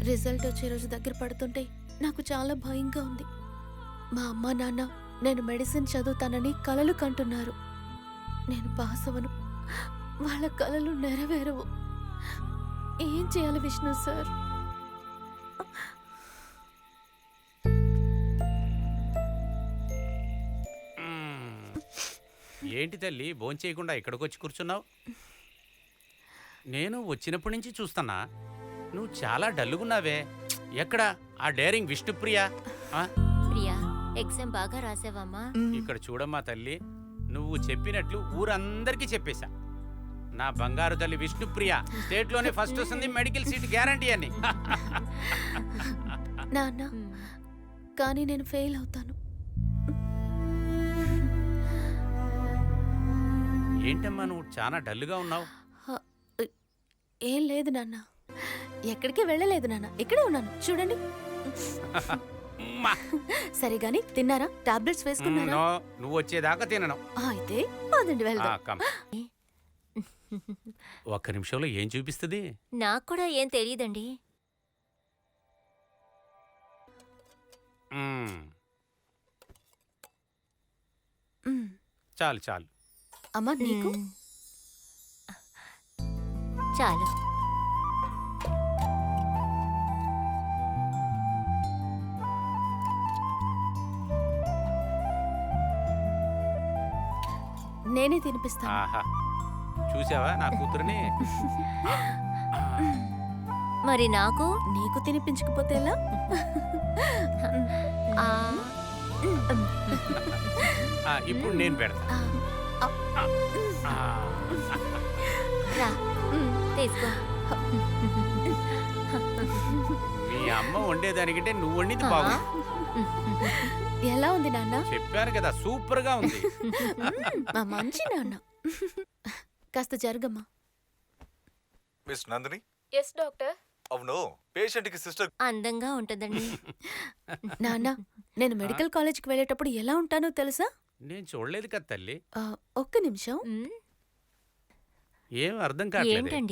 Result వచ్చే రోజు దగ్గర పడుతుంటే నాకు చాలా భయంగా ఉంది. మా అమ్మ నాన్న నేను మెడిసిన్ చదువుతానని కలలు కంటున్నారు. నేను పాస్ అవ్వను, వాళ్ళ కలలు నెరవేరవు. ఏం చేయాలి విష్ణు సార్? ఏంటి తల్లి భోంచేయకుండా ఇక్కడికి వచ్చి కూర్చున్నావు? నేను వచ్చినప్పటి నుంచి చూస్తున్నా, నువ్వు చాలా డల్లుగున్నావే. ఎక్కడ ఆ డేరింగ్ విష్ణుప్రియ? ప్రియా, ఎగ్జామ్ బాగా రాసావమ్మా? ఇక్కడ చూడమ్మా తల్లి, నువ్వు చెప్పినట్లు ఊరందరికీ చెప్పేశా. నా బంగారు తల్లి విష్ణుప్రియ స్టేట్లోనే ఫస్ట్ వస్తుంది, మెడికల్ సీట్ గ్యారంటీ అని. నాన్న, కానీ నేను ఫెయిల్ అవుతాను. ఏంటమ్మా నువ్వు చాలా డల్లుగా ఉన్నావు? ఏం లేదు నాన్న, ఎక్కడికి వెళ్ళలేదు నాన్న, ఇక్కడే ఉన్నాను చూడండి. సరే గాని తిన్నారా? టాబ్లెట్స్ వేసుకున్నారా? నువ్వు వచ్చేదాకా తినను. అయితే పదండి వెళ్దాం. ఒక్క నిమిషంలో ఏం చూపిస్తుంది? నాకు కూడా ఏం తెలియదండి. చాలు చాలు. అమ్మా నీకు? చాలు. నేనే తినిపిస్తాను. ఆహా, చూసావా నా కూతురుని? మరి నాకు? నీకు తినిపించకపోతే ఎలా? ఇప్పుడు నేను పెడతా. రా, తీసుకో. మీ అమ్మ వండేదానికంటే నువ్వు వండింది బాగుంది. ఎలా ఉంది నాన్న? చెప్పాను కదా, సూపర్ గా ఉంది. మంచి నాన్న. కాస్త జరగమ్మా. మిస్ నందిని? Yes doctor. అవును, పేషెంట్ కి సిస్టర్ అందంగా ఉంటుందండి. నాన్న, నేను మెడికల్ కాలేజ్కి వెళ్ళేటప్పుడు ఎలా ఉంటానో తెలుసా? నేను చూడలేదు కదా తల్లి. ఒక్క నిమిషం. ఏం అర్థం కావట్లేదు. ఏంటండి?